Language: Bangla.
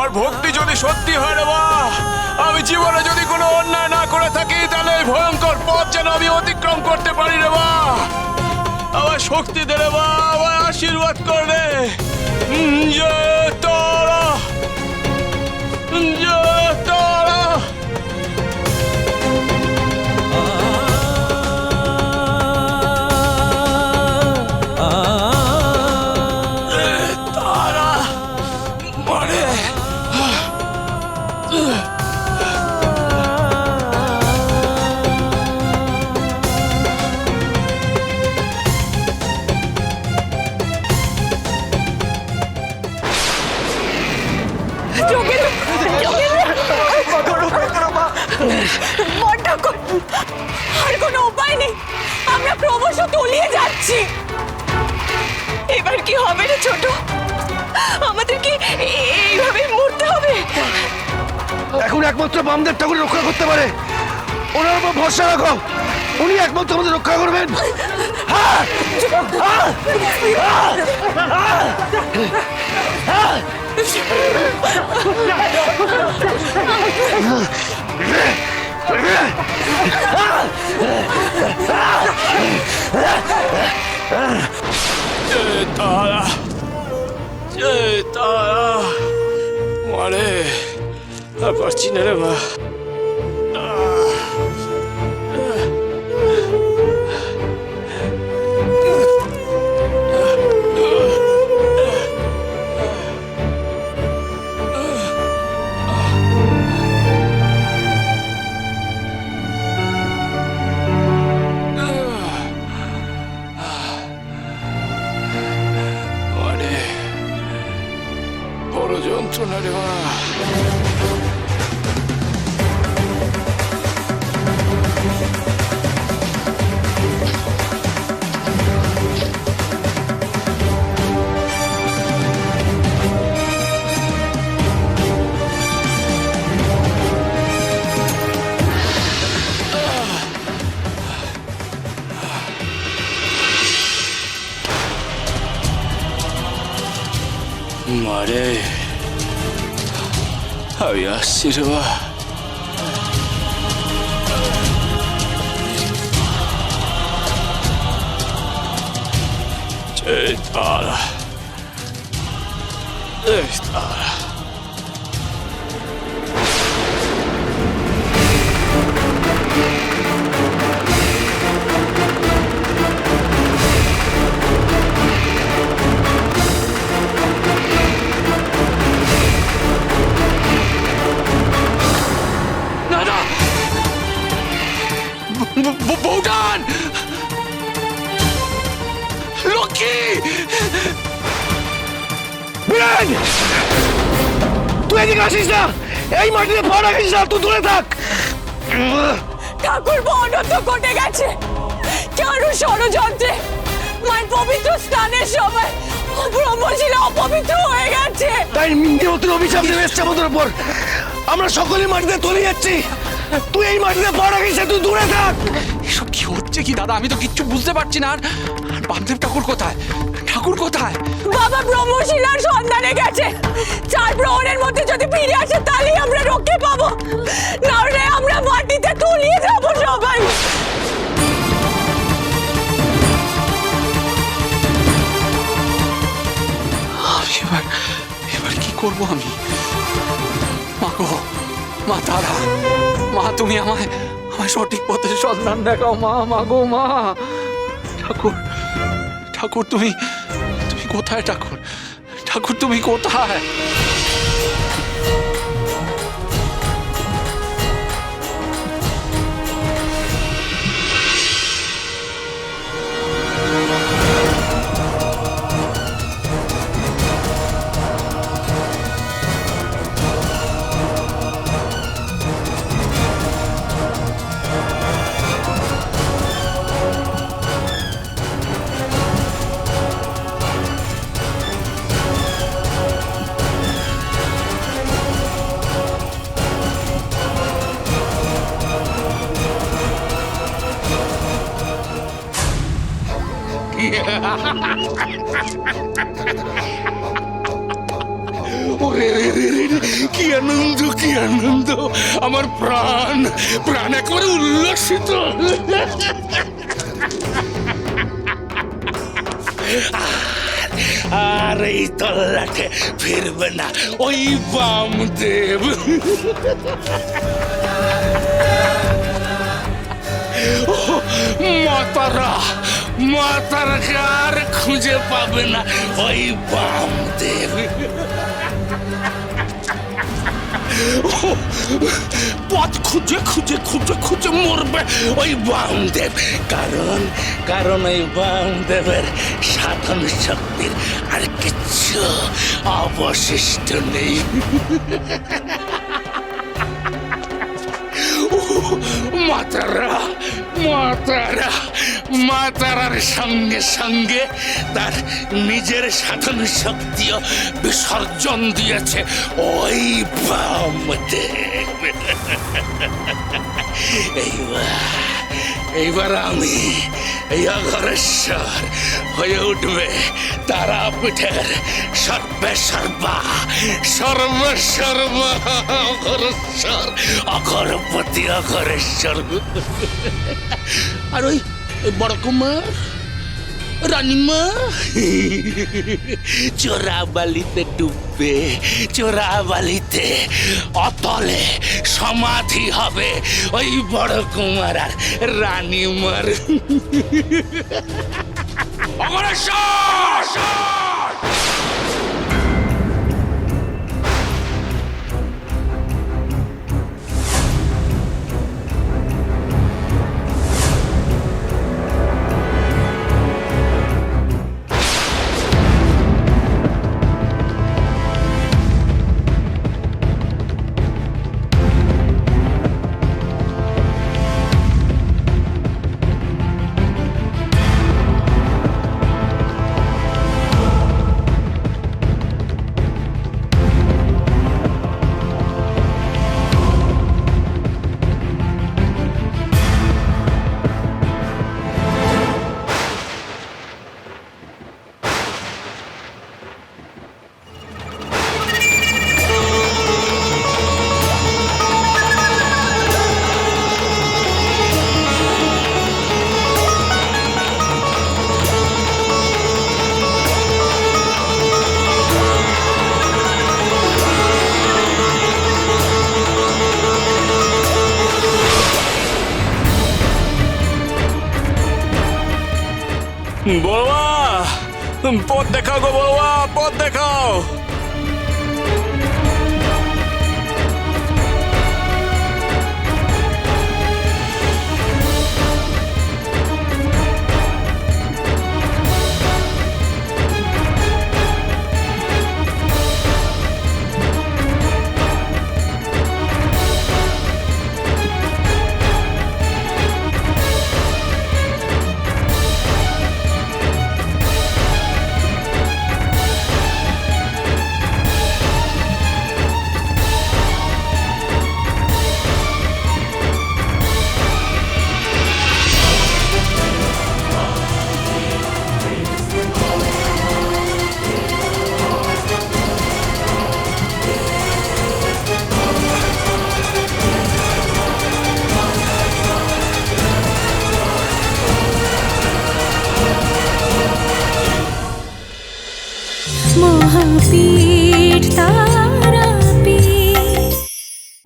আমার ভক্তি যদি সত্যি হয় রে মা, আমি জীবনে যদি কোনো অন্যায় না করে থাকি তাহলে এই ভয়ঙ্কর পথ যেন আমি অতিক্রম করতে পারি রে মা। আমার শক্তি দে রে মা, আমার আশীর্বাদ কর রে। জয় তারা, জয় তারা। তারা মরে আর কোনো উপায় নেই, আমরা ক্রমশ তলিয়ে যাচ্ছি। এবার কি হবে রে ছোট? আমাদের কি এইভাবে মরতে হবে? এখন একমাত্র বামদেব ঠাকুর রক্ষা করতে পারে, ওনার উপর ভরসা রাখো, উনি একমাত্র আমাদের রক্ষা করবেন। জয় তারা, জয় তারা। মরে আর পারছি না রে মা। মরে বড় যন্ত্রণা রে মা। মারে আমি আসছি রে মা। জয় তারা, জয় তারা। বৌদান, লক্ষ্মী, বীরেন, তুই এদিকে আসিস না, এই মাটিতে পা রাখিস না, তুই দূরে থাক। ঠাকুর অনন্ত ঘটে গেছে, কারো ষড়যন্ত্রে মায়ের পবিত্র স্নানের সময় ব্রহ্মশিলা অপবিত্র হয়ে গেছে। তাই মিন্দির অভিশাপ নেমে এসছে আমাদের উপর, আমরা সকলে মাটিতে তলিয়ে যাচ্ছি, তুই এই মাটিতে পা রাখিস না, তুই দূরে থাক। এসব কি হচ্ছে কি দাদা? আমি তো কিচ্ছু বুঝতে পারছি না। আর বামদেব ঠাকুর কোথায়? ঠাকুর কোথায়? বাবা ব্রহ্মশিলার সন্ধানে গেছে, 4 প্রহরের মধ্যে যদি ফিরে আসে তাহলেই আমরা রক্ষে পাবো, নাহলে আমরা মাটিতে তলিয়ে যাবো সবাই। আমি এবার কি করব আমি? মা গো, মা তারা, মা তুমি আমায় সঠিক পথের সন্ধান দেখাও মা। মা গো মা। ঠাকুর, ঠাকুর তুমি কোথায়? ঠাকুর, ঠাকুর তুমি কোথায়? ওরে রে রে রে রে, কি আনন্দ কি আনন্দ, আমার প্রাণ প্রাণ একেবারে উল্লসিত। আর এই তল্লাটে ফিরবে না ওই বামদেব। মাতারা মাতারাকে আর খুঁজে পাবে না ওই বামদেব। পথ খুঁজে খুঁজে খুঁজে খুঁজে মরবে ওই বামদেব, কারণ কারণ ওই বামদেবের সাধন শক্তির আর কিচ্ছু অবশিষ্ট নেই। মাতারা মাতারা মাতারার সঙ্গে সঙ্গে তার নিজের সাধন শক্তিও বিসর্জন দিয়েছে ওই বামদেব। এইবার আমি এই অঘরেশ্বর হয়ে উঠবে তারাপীঠের সর্বে সর্বা সর্বে সর্বা অঘরেশ্বর, অঘরপতি অঘরেশ্বর। আর ওই বড় কুমার রানীমা চোরাবালিতে ডুববে, চোরাবালিতে অতলে সমাধি হবে ওই বড় কুমার আর রানীমার। অঘরেশ্বর! বড়বা, পথ দেখাও গো বড়বা, পথ দেখাও। महापीर